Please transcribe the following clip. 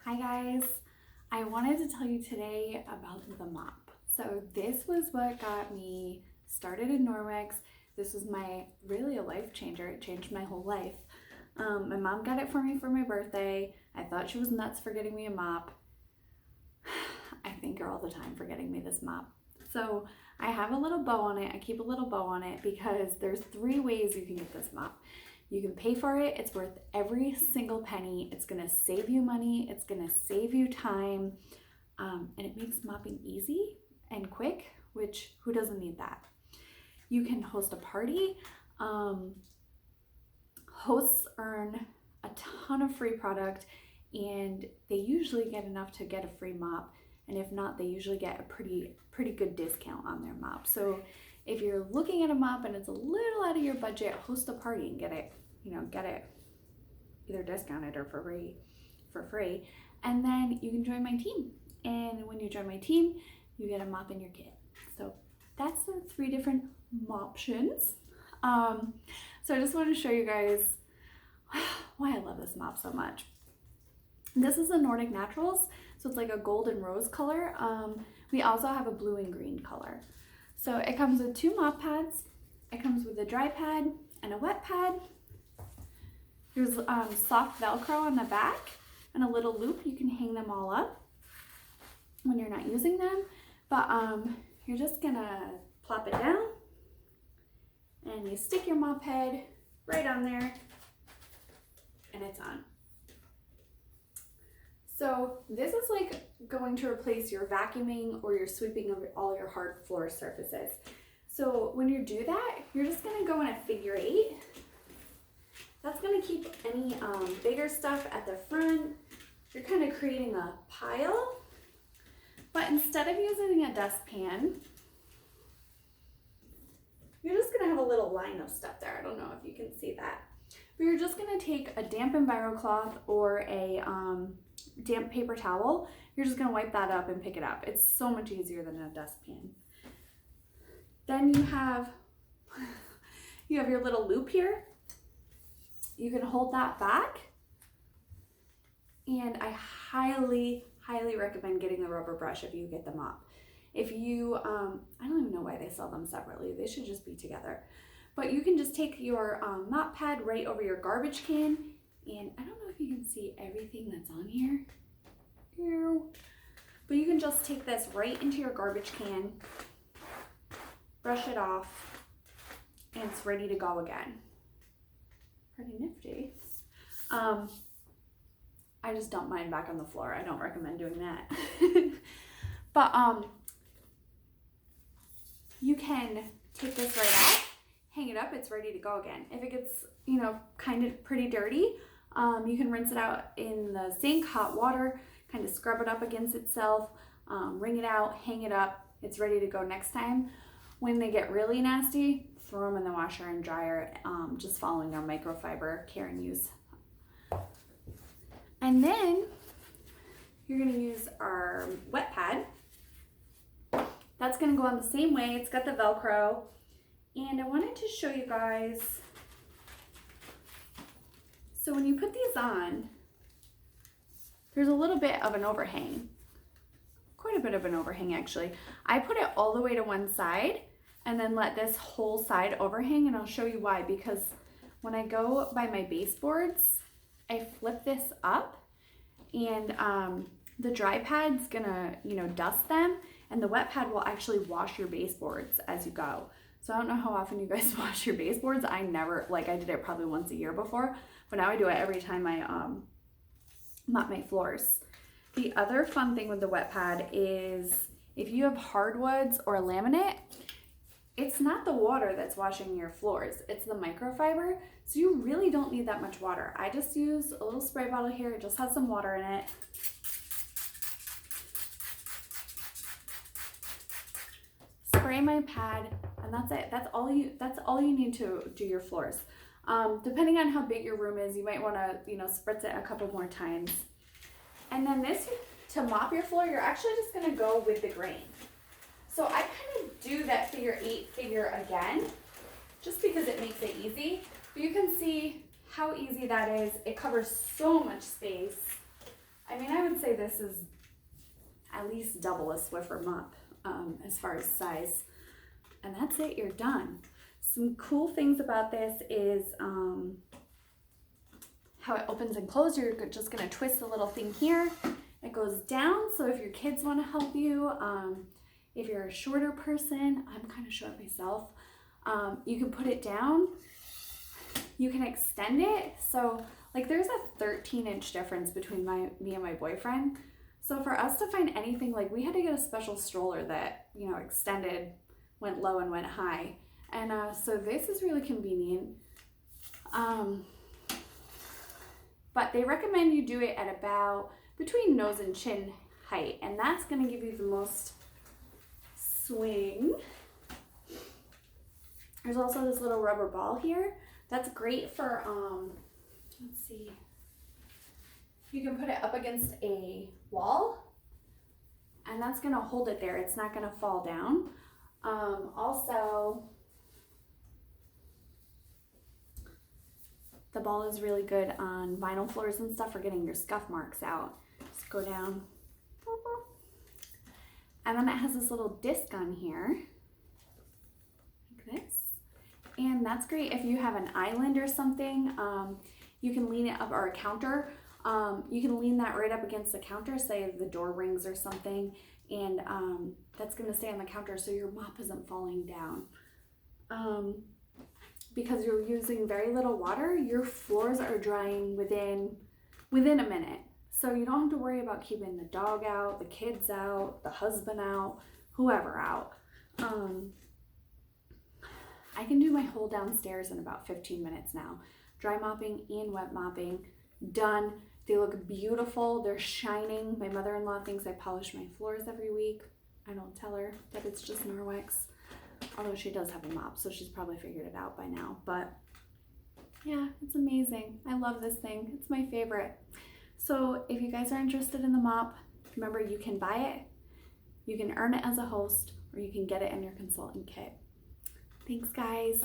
Hi guys, I wanted to tell you today about the mop. So this was what got me started in Norwex. This was really a life changer. It changed my whole life. My mom got it for me for my birthday. I thought she was nuts for getting me a mop. I thank her all the time for getting me this mop. So I have a little bow on it. I keep a little bow on it because there's 3 ways you can get this mop. You can pay for it. It's worth every single penny. It's gonna save you money. It's gonna save you time. And it makes mopping easy and quick, which who doesn't need that? You can host a party. Hosts earn a ton of free product and they usually get enough to get a free mop. And if not, they usually get a pretty good discount on their mop. So if you're looking at a mop and it's a little out of your budget, host a party and get it either discounted or for free. And then you can join my team. And when you join my team, you get a mop in your kit. So that's the 3 different moptions. So I just want to show you guys why I love this mop so much. This is the Nordic Naturals, so it's like a golden rose color. We also have a blue and green color. So it comes with 2 mop pads. It comes with a dry pad and a wet pad. There's soft Velcro on the back and a little loop. You can hang them all up when you're not using them. But you're just gonna plop it down and you stick your mop head right on there and it's on. So this is like going to replace your vacuuming or your sweeping of all your hard floor surfaces. So when you do that, you're just gonna go in a figure 8. That's gonna keep any bigger stuff at the front. You're kind of creating a pile, but instead of using a dustpan, you're just gonna have a little line of stuff there. I don't know if you can see that. But you're just gonna take a damp EnviroCloth or a damp paper towel. You're just gonna wipe that up and pick it up. It's so much easier than a dustpan. Then you have your little loop here. You can hold that back. And I highly recommend getting the rubber brush if you get the mop. If you, I don't even know why they sell them separately. They should just be together. But you can just take your mop pad right over your garbage can. And I don't know if you can see everything that's on here. But you can just take this right into your garbage can, brush it off, and it's ready to go again. Pretty nifty. I just dump mine back on the floor. I don't recommend doing that. But you can take this right out, hang it up, it's ready to go again. If it gets, kind of pretty dirty, you can rinse it out in the sink, hot water, kind of scrub it up against itself, wring it out, hang it up, it's ready to go next time. When they get really nasty, throw them in the washer and dryer, just following our microfiber care and use. And then you're gonna use our wet pad. That's gonna go on the same way. It's got the Velcro. And I wanted to show you guys, so when you put these on, there's a little bit of an overhang. Quite a bit of an overhang actually. I put it all the way to one side and then let this whole side overhang, and I'll show you why. Because when I go by my baseboards, I flip this up and the dry pad's gonna, dust them, and the wet pad will actually wash your baseboards as you go. So I don't know how often you guys wash your baseboards. I never, I did it probably once a year before, but now I do it every time I mop my floors. The other fun thing with the wet pad is if you have hardwoods or laminate, it's not the water that's washing your floors, it's the microfiber. So you really don't need that much water. I just use a little spray bottle here. It just has some water in it. Spray my pad, and that's it. That's all you need to do your floors. Depending on how big your room is, you might want to, spritz it a couple more times. And then this, to mop your floor, you're actually just going to go with the grain. So I kind of do that figure 8 figure again, just because it makes it easy. But you can see how easy that is. It covers so much space. I mean, I would say this is at least double a Swiffer mop as far as size. And that's it, you're done. Some cool things about this is how it opens and closes. You're just gonna twist a little thing here. It goes down, so if your kids wanna help you, if you're a shorter person, I'm kind of short myself, you can put it down. You can extend it. So like there's a 13-inch difference between me and my boyfriend. So for us to find anything, like we had to get a special stroller that, you know, extended, went low and went high. And so this is really convenient. But they recommend you do it at about between nose and chin height. And that's gonna give you the most swing. There's also this little rubber ball here. That's great for, let's see. You can put it up against a wall and that's gonna hold it there. It's not gonna fall down. Also, the ball is really good on vinyl floors and stuff for getting your scuff marks out. Just go down. And then it has this little disc on here, like this. And that's great if you have an island or something. You can lean it up, or a counter. You can lean that right up against the counter, say the door rings or something, and that's gonna stay on the counter so your mop isn't falling down. Because you're using very little water, your floors are drying within a minute. So you don't have to worry about keeping the dog out, the kids out, the husband out, whoever out. I can do my whole downstairs in about 15 minutes now. Dry mopping and wet mopping, done. They look beautiful, they're shining. My mother-in-law thinks I polish my floors every week. I don't tell her that it's just Norwex, although she does have a mop, so she's probably figured it out by now. But yeah, it's amazing. I love this thing, it's my favorite. So if you guys are interested in the mop, remember you can buy it, you can earn it as a host, or you can get it in your consultant kit. Thanks guys.